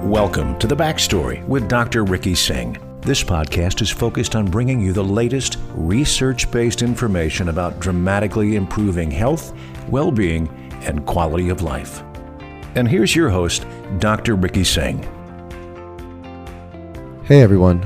Welcome to The Backstory with Dr. Ricky Singh. This podcast is focused on bringing you the latest research-based information about dramatically improving health, well-being, and quality of life. And here's your host, Dr. Ricky Singh. Hey everyone,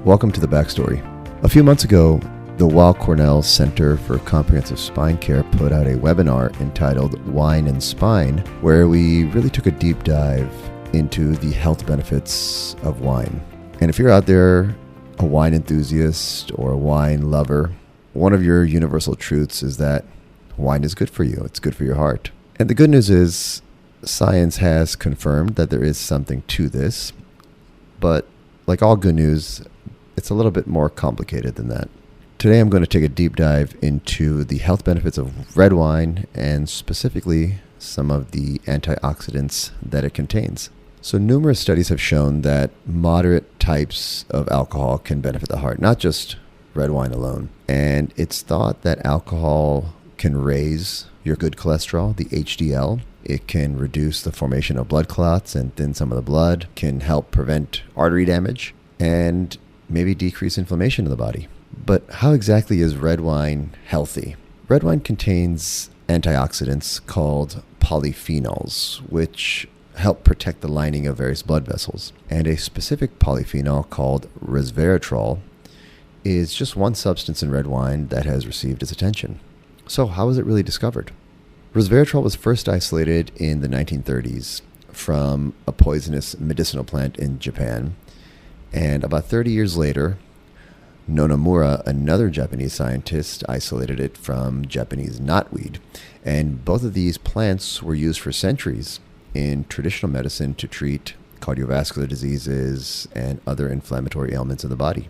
welcome to The Backstory. A few months ago, the Weill Cornell Center for Comprehensive Spine Care put out a webinar entitled Wine and Spine, where we really took a deep dive into the health benefits of wine. And if you're out there, a wine enthusiast or a wine lover, one of your universal truths is that wine is good for you. It's good for your heart. And the good news is science has confirmed that there is something to this. But like all good news, it's a little bit more complicated than that. Today I'm going to take a deep dive into the health benefits of red wine and specifically some of the antioxidants that it contains. So numerous studies have shown that moderate types of alcohol can benefit the heart, not just red wine alone. And it's thought that alcohol can raise your good cholesterol, the HDL. It can reduce the formation of blood clots and thin some of the blood, can help prevent artery damage, and maybe decrease inflammation in the body. But how exactly is red wine healthy? Red wine contains antioxidants called polyphenols, which help protect the lining of various blood vessels. And a specific polyphenol called resveratrol is just one substance in red wine that has received its attention. So how was it really discovered? Resveratrol was first isolated in the 1930s from a poisonous medicinal plant in Japan. And about 30 years later, Nonomura, another Japanese scientist, isolated it from Japanese knotweed. And both of these plants were used for centuries in traditional medicine to treat cardiovascular diseases and other inflammatory ailments in the body.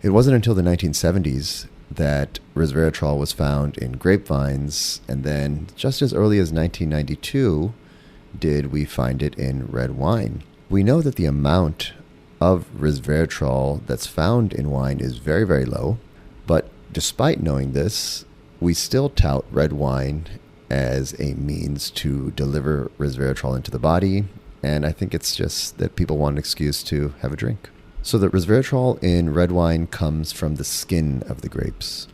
It wasn't until the 1970s that resveratrol was found in grapevines, and then just as early as 1992 did we find it in red wine. We know that the amount of resveratrol that's found in wine is very, very low, but despite knowing this, we still tout red wine as a means to deliver resveratrol into the body, and I think it's just that people want an excuse to have a drink. So the resveratrol in red wine comes from the skin of the grapes,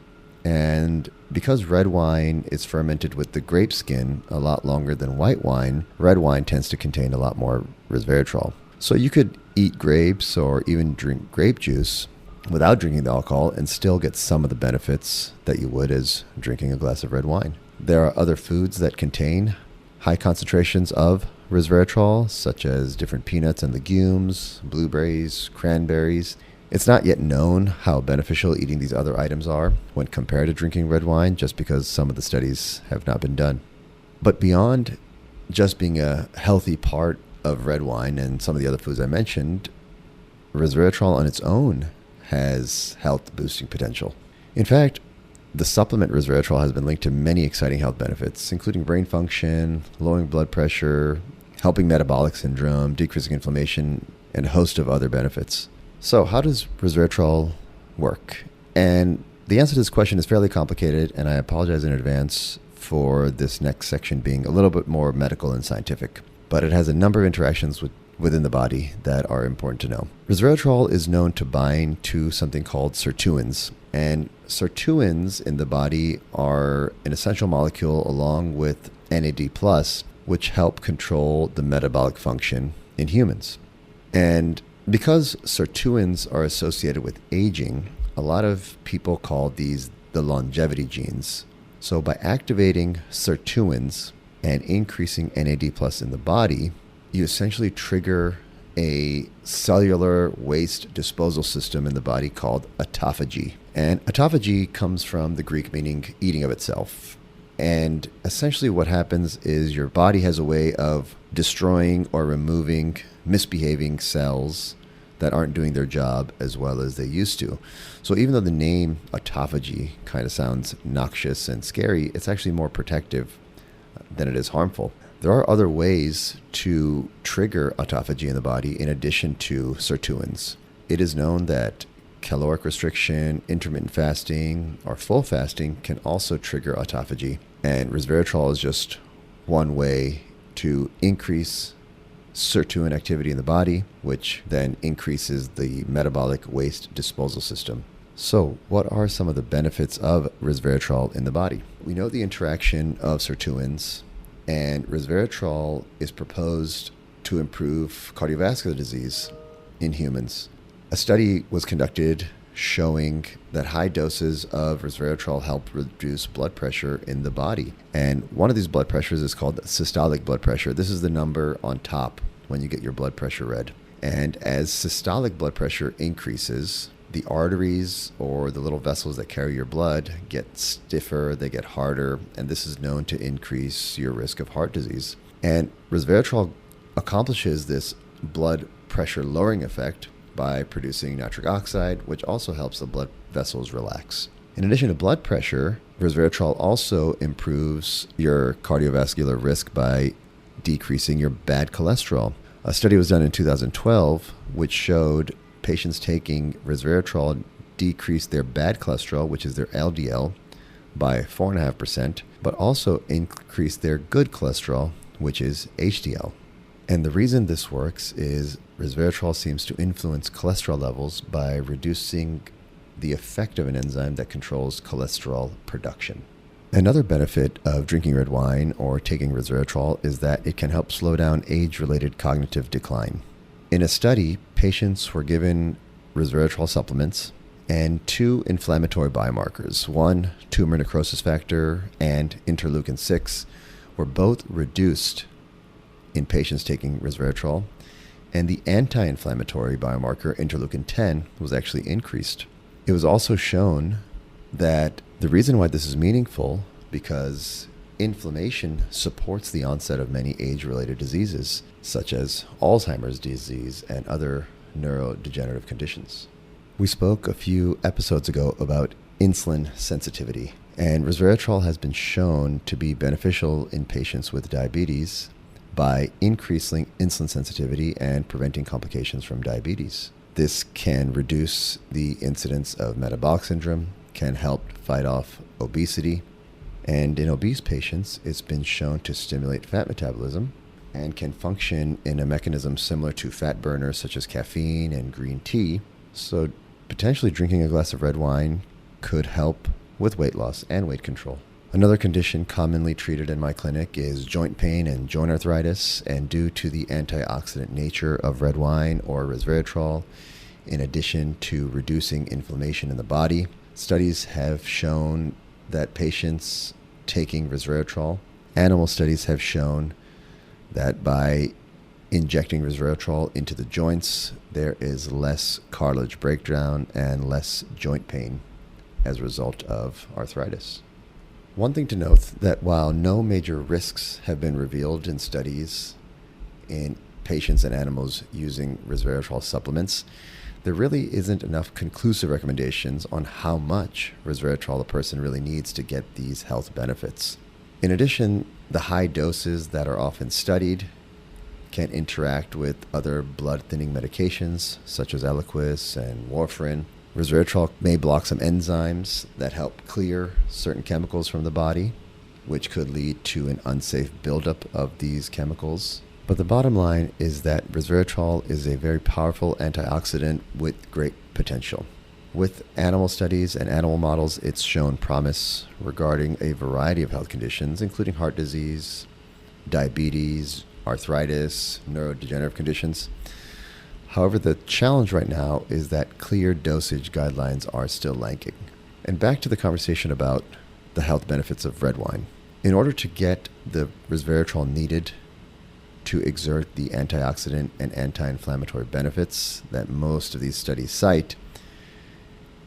and because red wine is fermented with the grape skin a lot longer than white wine, red wine tends to contain a lot more resveratrol. So you could eat grapes or even drink grape juice without drinking the alcohol and still get some of the benefits that you would as drinking a glass of red wine. There are other foods that contain high concentrations of resveratrol, such as different peanuts and legumes, blueberries, cranberries. It's not yet known how beneficial eating these other items are when compared to drinking red wine, just because some of the studies have not been done. But beyond just being a healthy part of red wine and some of the other foods I mentioned, resveratrol on its own has health boosting potential. In fact, the supplement resveratrol has been linked to many exciting health benefits, including brain function, lowering blood pressure, helping metabolic syndrome, decreasing inflammation, and a host of other benefits. So how does resveratrol work? And the answer to this question is fairly complicated, and I apologize in advance for this next section being a little bit more medical and scientific. But it has a number of interactions within the body that are important to know. Resveratrol is known to bind to something called sirtuins. And sirtuins in the body are an essential molecule along with NAD+, which help control the metabolic function in humans. And because sirtuins are associated with aging, a lot of people call these the longevity genes. So by activating sirtuins and increasing NAD+ in the body, you essentially trigger a cellular waste disposal system in the body called autophagy. And autophagy comes from the Greek meaning eating of itself. And essentially what happens is your body has a way of destroying or removing misbehaving cells that aren't doing their job as well as they used to. So even though the name autophagy kind of sounds noxious and scary, it's actually more protective than it is harmful. There are other ways to trigger autophagy in the body in addition to sirtuins. It is known that caloric restriction, intermittent fasting, or full fasting can also trigger autophagy. And resveratrol is just one way to increase sirtuin activity in the body, which then increases the metabolic waste disposal system. So, what are some of the benefits of resveratrol in the body? We know the interaction of sirtuins, and resveratrol is proposed to improve cardiovascular disease in humans. A study was conducted showing that high doses of resveratrol help reduce blood pressure in the body. And one of these blood pressures is called systolic blood pressure. This is the number on top when you get your blood pressure read. And as systolic blood pressure increases, the arteries or the little vessels that carry your blood get stiffer, they get harder, and this is known to increase your risk of heart disease. And resveratrol accomplishes this blood pressure lowering effect by producing nitric oxide, which also helps the blood vessels relax. In addition to blood pressure, resveratrol also improves your cardiovascular risk by decreasing your bad cholesterol. A study was done in 2012 which showed patients taking resveratrol decreased their bad cholesterol, which is their LDL, by 4.5%, but also increased their good cholesterol, which is HDL. And the reason this works is resveratrol seems to influence cholesterol levels by reducing the effect of an enzyme that controls cholesterol production. Another benefit of drinking red wine or taking resveratrol is that it can help slow down age-related cognitive decline. In a study, patients were given resveratrol supplements and 2 inflammatory biomarkers, one tumor necrosis factor and interleukin-6, were both reduced in patients taking resveratrol, and the anti-inflammatory biomarker interleukin-10 was actually increased. It was also shown that the reason why this is meaningful because inflammation supports the onset of many age-related diseases, such as Alzheimer's disease and other neurodegenerative conditions. We spoke a few episodes ago about insulin sensitivity, and resveratrol has been shown to be beneficial in patients with diabetes by increasing insulin sensitivity and preventing complications from diabetes. This can reduce the incidence of metabolic syndrome, can help fight off obesity, and in obese patients, it's been shown to stimulate fat metabolism and can function in a mechanism similar to fat burners such as caffeine and green tea. So potentially drinking a glass of red wine could help with weight loss and weight control. Another condition commonly treated in my clinic is joint pain and joint arthritis, and due to the antioxidant nature of red wine or resveratrol, in addition to reducing inflammation in the body, studies have shown that patients taking resveratrol, animal studies have shown that by injecting resveratrol into the joints, there is less cartilage breakdown and less joint pain as a result of arthritis. One thing to note that while no major risks have been revealed in studies in patients and animals using resveratrol supplements, there really isn't enough conclusive recommendations on how much resveratrol a person really needs to get these health benefits. In addition, the high doses that are often studied can interact with other blood-thinning medications such as Eliquis and warfarin. Resveratrol may block some enzymes that help clear certain chemicals from the body, which could lead to an unsafe buildup of these chemicals. But the bottom line is that resveratrol is a very powerful antioxidant with great potential. With animal studies and animal models, it's shown promise regarding a variety of health conditions, including heart disease, diabetes, arthritis, neurodegenerative conditions. However, the challenge right now is that clear dosage guidelines are still lacking. And back to the conversation about the health benefits of red wine. In order to get the resveratrol needed to exert the antioxidant and anti-inflammatory benefits that most of these studies cite,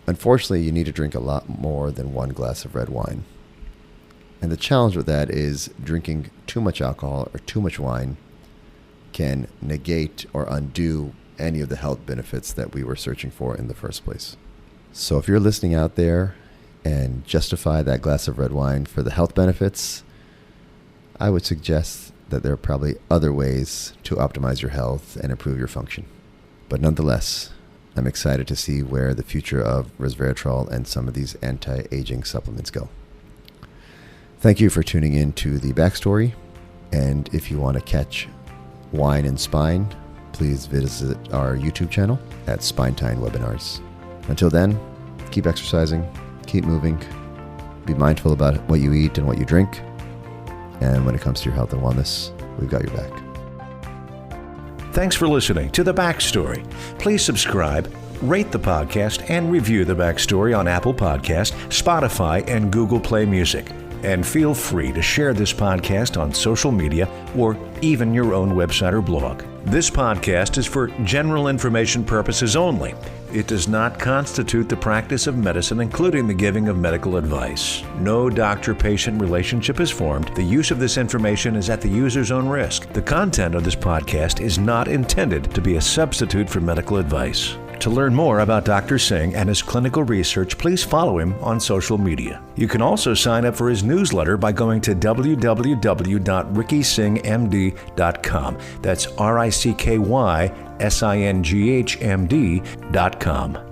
unfortunately, you need to drink a lot more than 1 glass of red wine. And the challenge with that is drinking too much alcohol or too much wine can negate or undo any of the health benefits that we were searching for in the first place. So if you're listening out there and justify that glass of red wine for the health benefits, I would suggest that there are probably other ways to optimize your health and improve your function. But nonetheless, I'm excited to see where the future of resveratrol and some of these anti-aging supplements go. Thank you for tuning in to The Backstory. And if you want to catch Wine and Spine, please visit our YouTube channel at Spinetine Webinars. Until then, keep exercising, keep moving, be mindful about what you eat and what you drink. And when it comes to your health and wellness, we've got your back. Thanks for listening to The Backstory. Please subscribe, rate the podcast, and review The Backstory on Apple Podcast, Spotify, and Google Play Music. And feel free to share this podcast on social media or even your own website or blog. This podcast is for general information purposes only. It does not constitute the practice of medicine, including the giving of medical advice. No doctor-patient relationship is formed. The use of this information is at the user's own risk. The content of this podcast is not intended to be a substitute for medical advice. To learn more about Dr. Singh and his clinical research, please follow him on social media. You can also sign up for his newsletter by going to www.rickysinghmd.com. That's RICKYSINGHMD.com.